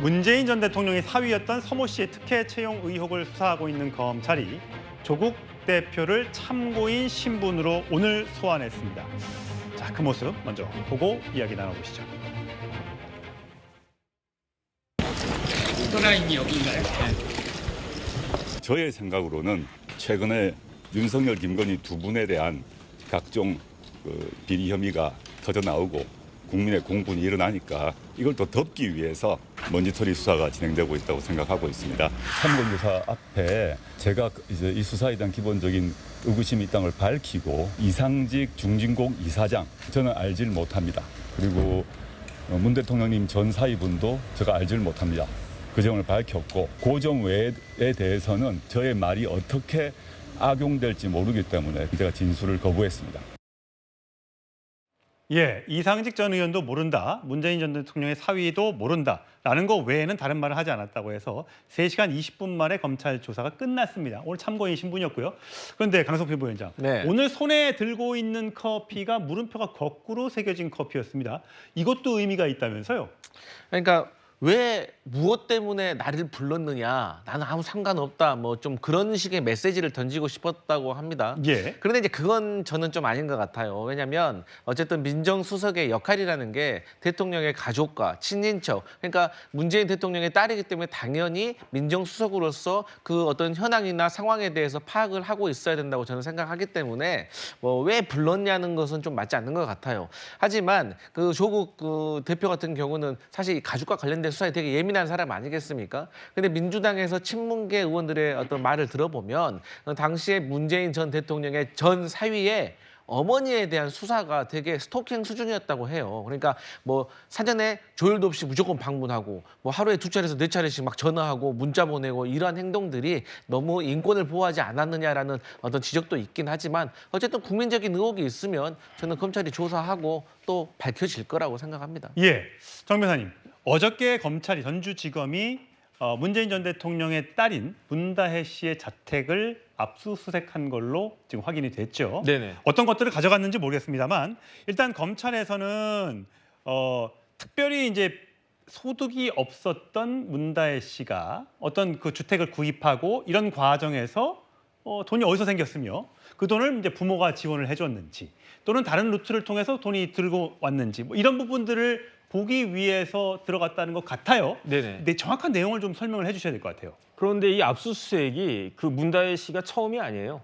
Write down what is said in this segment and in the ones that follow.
문재인 전 대통령의 사위였던 서모 씨의 특혜 채용 의혹을 수사하고 있는 검찰이 조국 대표를 참고인 신분으로 오늘 소환했습니다. 자, 그 모습 먼저 보고 이야기 나눠보시죠. 라인이 여기인가요? 저의 생각으로는 최근에 윤석열, 김건희 두 분에 대한 각종 비리 혐의가 터져 나오고 국민의 공분이 일어나니까 이걸 또 덮기 위해서 먼지털이 수사가 진행되고 있다고 생각하고 있습니다. 참고조사 앞에 제가 이제 이 수사에 대한 기본적인 의구심이 있다는 걸 밝히고 이상직 중진공 이사장 저는 알질 못합니다. 그리고 문 대통령님 전 사위분도 제가 알질 못합니다. 그 점을 밝혔고 그 점 외에 대해서는 저의 말이 어떻게 악용될지 모르기 때문에 제가 진술을 거부했습니다. 예, 이상직 전 의원도 모른다, 문재인 전 대통령의 사위도 모른다라는 거 외에는 다른 말을 하지 않았다고 해서 3시간 20분 만에 검찰 조사가 끝났습니다. 오늘 참고인 신분이었고요. 그런데 강성필 부위원장, 오늘 손에 들고 있는 커피가 물음표가 거꾸로 새겨진 커피였습니다. 이것도 의미가 있다면서요? 그러니까 왜 무엇 때문에 나를 불렀느냐, 나는 아무 상관없다, 뭐 좀 그런 식의 메시지를 던지고 싶었다고 합니다. 예. 그런데 이제 그건 저는 좀 아닌 것 같아요. 왜냐하면 어쨌든 민정수석의 역할이라는 게 대통령의 가족과 친인척, 그러니까 문재인 대통령의 딸이기 때문에 당연히 민정수석으로서 그 어떤 현황이나 상황에 대해서 파악을 하고 있어야 된다고 저는 생각하기 때문에 뭐 왜 불렀냐는 것은 좀 맞지 않는 것 같아요. 하지만 그 조국 그 대표 같은 경우는 사실 가족과 관련된 수사에 되게 예민한 사람 아니겠습니까? 근데 민주당에서 친문계 의원들의 어떤 말을 들어보면 당시에 문재인 전 대통령의 전 사위의 어머니에 대한 수사가 되게 스토킹 수준이었다고 해요. 그러니까 뭐 사전에 조율도 없이 무조건 방문하고 뭐 하루에 2차례에서 4차례씩 막 전화하고 문자 보내고 이러한 행동들이 너무 인권을 보호하지 않았느냐라는 어떤 지적도 있긴 하지만 어쨌든 국민적인 의혹이 있으면 저는 검찰이 조사하고 또 밝혀질 거라고 생각합니다. 예, 정 변호사님, 어저께 검찰이 전주지검이 문재인 전 대통령의 딸인 문다혜 씨의 자택을 압수수색한 걸로 지금 확인이 됐죠. 네네. 어떤 것들을 가져갔는지 모르겠습니다만 일단 검찰에서는 특별히 이제 소득이 없었던 문다혜 씨가 어떤 그 주택을 구입하고 이런 과정에서 돈이 어디서 생겼으며 그 돈을 이제 부모가 지원을 해줬는지 또는 다른 루트를 통해서 돈이 들고 왔는지 뭐 이런 부분들을 보기 위해서 들어갔다는 것 같아요. 네네. 근데 정확한 내용을 좀 설명을 해주셔야 될 것 같아요. 그런데 이 압수수색이 그 문다혜 씨가 처음이 아니에요.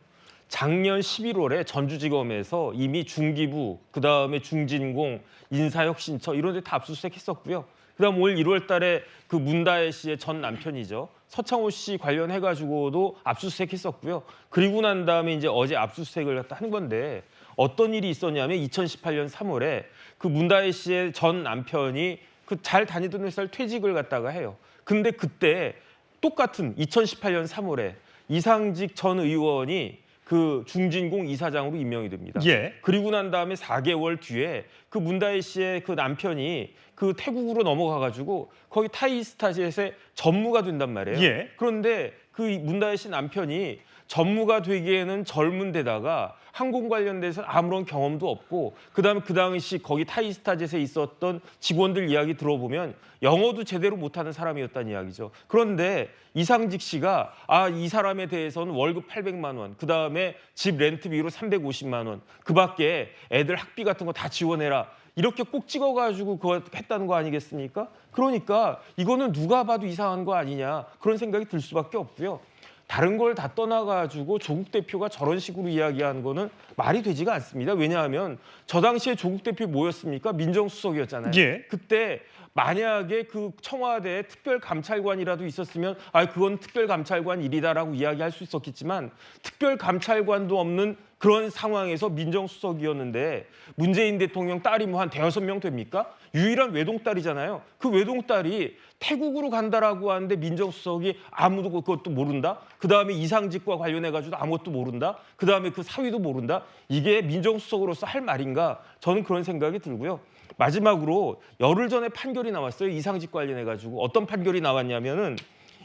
작년 11월에 전주지검에서 이미 중기부, 그다음에 중진공, 인사혁신처 이런 데 다 압수수색했었고요. 그다음 올 1월 달에 그 문다혜 씨의 전 남편이죠. 서창호 씨 관련해가지고도 압수수색했었고요. 그리고 난 다음에 이제 어제 압수수색을 갖다 한 건데 어떤 일이 있었냐면 2018년 3월에 그 문다혜 씨의 전 남편이 그 잘 다니던 회사를 퇴직을 갖다가 해요. 근데 그때 똑같은 2018년 3월에 이상직 전 의원이 그 중진공 이사장으로 임명이 됩니다. 예. 그리고 난 다음에 4개월 뒤에 그 문다혜 씨의 그 남편이 그 태국으로 넘어가가지고 거기 타이스타젯의 전무가 된단 말이에요. 예. 그런데 그 문다혜 씨 남편이 전무가 되기에는 젊은 데다가 항공 관련돼서 아무런 경험도 없고 그다음에 그 당시 거기 타이스타젯에 있었던 직원들 이야기 들어보면 영어도 제대로 못하는 사람이었다는 이야기죠. 그런데 이상직 씨가 이 사람에 대해서는 월급 800만 원, 그다음에 집 렌트비로 350만 원, 그밖에 애들 학비 같은 거 다 지원해라. 이렇게 꼭 찍어가지고 그거 했다는 거 아니겠습니까? 그러니까 이거는 누가 봐도 이상한 거 아니냐 그런 생각이 들 수밖에 없고요. 다른 걸 다 떠나가지고 조국 대표가 저런 식으로 이야기하는 거는 말이 되지가 않습니다. 왜냐하면 저 당시에 조국 대표 뭐였습니까? 민정수석이었잖아요. 예. 그때 만약에 그 청와대에 특별감찰관이라도 있었으면 그건 특별감찰관 일이다라고 이야기할 수 있었겠지만 특별감찰관도 없는 그런 상황에서 민정수석이었는데 문재인 대통령 딸이 뭐 한 대여섯 명 됩니까? 유일한 외동딸이잖아요. 그 외동딸이 태국으로 간다라고 하는데 민정수석이 아무도 그것도 모른다? 그다음에 이상직과 관련해가지고 아무것도 모른다? 그다음에 그 사위도 모른다? 이게 민정수석으로서 할 말인가? 저는 그런 생각이 들고요. 마지막으로 열흘 전에 판결이 나왔어요. 이상직 관련해가지고. 어떤 판결이 나왔냐면은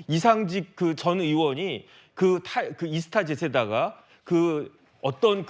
이상직 그 전 의원이 그 이스타젯에다가 어떤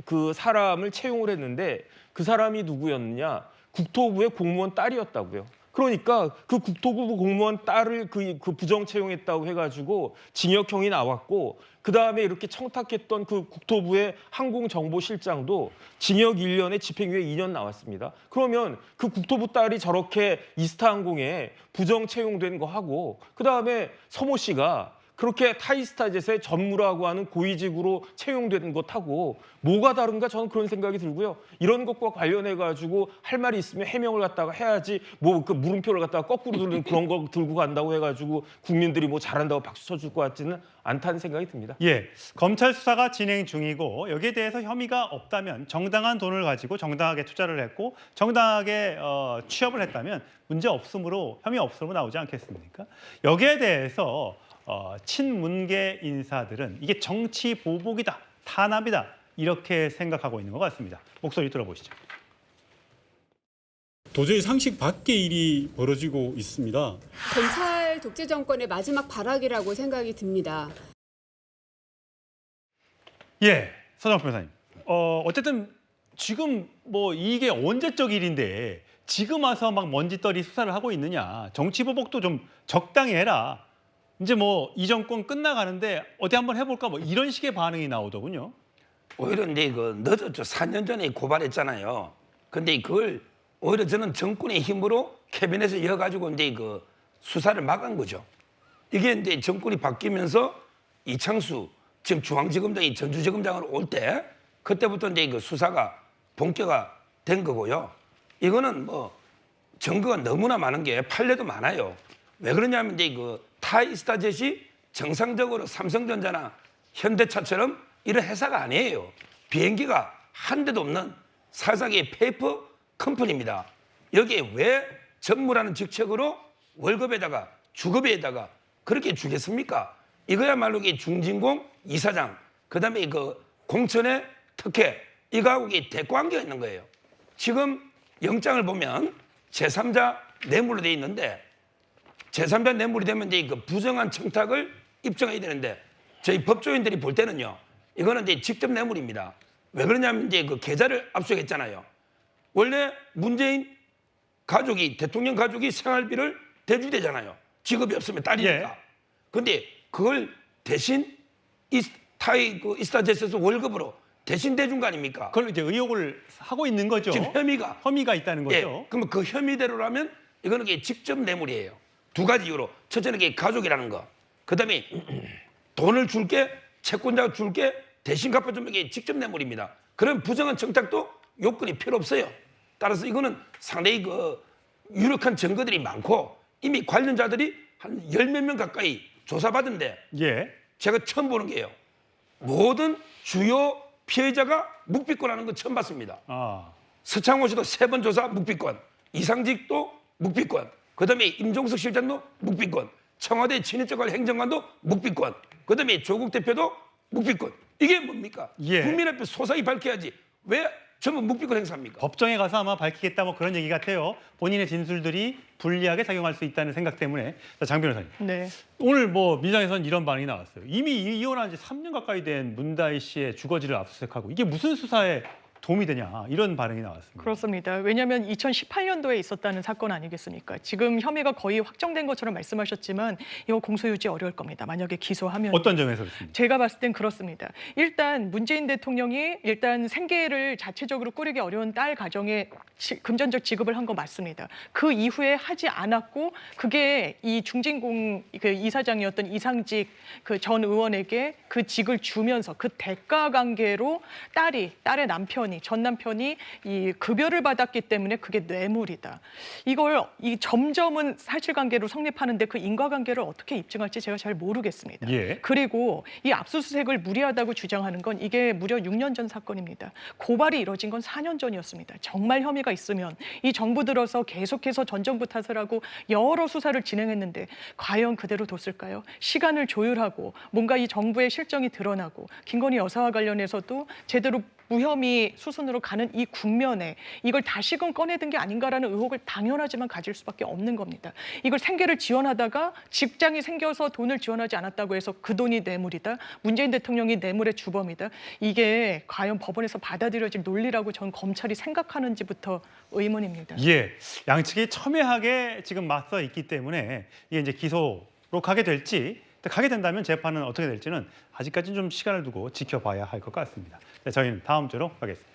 그 사람을 채용을 했는데 그 사람이 누구였느냐? 국토부의 공무원 딸이었다고요. 그러니까 그 국토부 공무원 딸을 그 부정 채용했다고 해가지고 징역형이 나왔고 그 다음에 이렇게 청탁했던 그 국토부의 항공정보실장도 징역 1년에 집행유예 2년 나왔습니다. 그러면 그 국토부 딸이 저렇게 이스타항공에 부정 채용된 거 하고 그 다음에 서모 씨가 그렇게 타이스타젯의 전무라고 하는 고위직으로 채용된 것하고 뭐가 다른가 저는 그런 생각이 들고요. 이런 것과 관련해 가지고 할 말이 있으면 해명을 갖다가 해야지 뭐 그 물음표를 갖다가 거꾸로 두는 그런 거 들고 간다고 해가지고 국민들이 뭐 잘한다고 박수 쳐줄 것 같지는 않다는 생각이 듭니다. 예, 검찰 수사가 진행 중이고 여기에 대해서 혐의가 없다면 정당한 돈을 가지고 정당하게 투자를 했고 정당하게 취업을 했다면 문제 없음으로 혐의 없음으로 나오지 않겠습니까? 여기에 대해서 친문계 인사들은 이게 정치 보복이다, 탄압이다 이렇게 생각하고 있는 것 같습니다. 목소리 들어보시죠. 도저히 상식 밖의 일이 벌어지고 있습니다. 검찰 독재 정권의 마지막 발악이라고 생각이 듭니다. 예, 서정욱 변호사님. 어쨌든 지금 뭐 이게 언제적 일인데 지금 와서 막 먼지떨이 수사를 하고 있느냐. 정치 보복도 좀 적당히 해라. 이제 뭐 이 정권 끝나가는데 어디 한번 해볼까 뭐 이런 식의 반응이 나오더군요. 오히려 이제 그 늦었죠. 4년 전에 고발했잖아요. 근데 그걸 오히려 저는 정권의 힘으로 캐비넷에 이어가지고 이제 그 수사를 막은 거죠. 이게 이제 정권이 바뀌면서 이창수 지금 중앙지검장이 전주지검장으로 올 때 그때부터 이제 그 수사가 본격화 된 거고요. 이거는 뭐 증거가 너무나 많은 게 판례도 많아요. 왜 그러냐면 이제 그 타이스타젯이 정상적으로 삼성전자나 현대차처럼 이런 회사가 아니에요. 비행기가 한 대도 없는 사사기의 페이퍼 컴퍼니입니다. 여기에 왜 전무라는 직책으로 월급에다가 주급에다가 그렇게 주겠습니까? 이거야말로 중진공 이사장, 그다음에 그 공천의 특혜 이거하고 대관계가 있는 거예요. 지금 영장을 보면 제3자 뇌물로 돼 있는데 제3자 뇌물이 되면 이제 그 부정한 청탁을 입증해야 되는데 저희 법조인들이 볼 때는요. 이거는 이제 직접 뇌물입니다. 왜 그러냐면 이제 그 계좌를 압수했잖아요. 원래 문재인 가족이 대통령 가족이 생활비를 대주되잖아요. 직업이 없으면 딸이니까. 예. 근데 그걸 대신 이스타젯에서 월급으로 대신 대준 거 아닙니까? 그걸 이제 의혹을 하고 있는 거죠. 지금 혐의가 있다는 거죠. 예, 그러면 그 혐의대로라면 이거는 직접 뇌물이에요. 두 가지 이유로. 첫째는 가족이라는 거. 그다음에 돈을 줄게, 채권자가 줄게, 대신 갚아주면 이게 직접 뇌물입니다. 그럼 부정한 청탁도 요건이 필요 없어요. 따라서 이거는 상당히 그 유력한 증거들이 많고 이미 관련자들이 한 10몇 명 가까이 조사받은데 예. 제가 처음 보는 게요. 모든 주요 피해자가 묵비권하는 건 처음 봤습니다. 서창호 씨도 3번 조사 묵비권, 이상직도 묵비권, 그다음에 임종석 실장도 묵비권, 청와대 친인척할 행정관도 묵비권, 그다음에 조국 대표도 묵비권. 이게 뭡니까? 예. 국민 앞에 소상히 밝혀야지. 왜 전부 묵비권 행사합니까? 법정에 가서 아마 밝히겠다 뭐 그런 얘기 같아요. 본인의 진술들이 불리하게 작용할 수 있다는 생각 때문에. 자, 장 변호사님. 네. 오늘 뭐 민주당에서는 이런 반응이 나왔어요. 이미 이혼한 지 3년 가까이 된 문다희 씨의 주거지를 압수수색하고 이게 무슨 수사에 도움이 되냐 이런 반응이 나왔습니다. 그렇습니다. 왜냐하면 2018년도에 있었다는 사건 아니겠습니까? 지금 혐의가 거의 확정된 것처럼 말씀하셨지만 이거 공소유지 어려울 겁니다. 만약에 기소하면. 어떤 점에서 그렇습니까? 제가 봤을 땐 그렇습니다. 일단 문재인 대통령이 일단 생계를 자체적으로 꾸리기 어려운 딸 가정에 금전적 지급을 한 거 맞습니다. 그 이후에 하지 않았고 그게 이 중진공 그 이사장이었던 이상직 그 전 의원에게 그 직을 주면서 그 대가 관계로 딸의 남편이 전 남편이 이 급여를 받았기 때문에 그게 뇌물이다. 이 점점은 사실관계로 성립하는데 그 인과관계를 어떻게 입증할지 제가 잘 모르겠습니다. 예. 그리고 이 압수수색을 무리하다고 주장하는 건 이게 무려 6년 전 사건입니다. 고발이 이뤄진 건 4년 전이었습니다. 정말 혐의가 있으면 이 정부 들어서 계속해서 전 정부 탓을 하고 여러 수사를 진행했는데 과연 그대로 뒀을까요? 시간을 조율하고 뭔가 이 정부의 실정이 드러나고 김건희 여사와 관련해서도 제대로 무혐의 수순으로 가는 이 국면에 이걸 다시금 꺼내든 게 아닌가라는 의혹을 당연하지만 가질 수밖에 없는 겁니다. 이걸 생계를 지원하다가 직장이 생겨서 돈을 지원하지 않았다고 해서 그 돈이 뇌물이다. 문재인 대통령이 뇌물의 주범이다. 이게 과연 법원에서 받아들여질 논리라고 전 검찰이 생각하는지부터 의문입니다. 예, 양측이 첨예하게 지금 맞서 있기 때문에 이게 이제 기소로 가게 될지, 가게 된다면 재판은 어떻게 될지는 아직까지는 좀 시간을 두고 지켜봐야 할 것 같습니다. 네, 저희는 다음 주로 가겠습니다.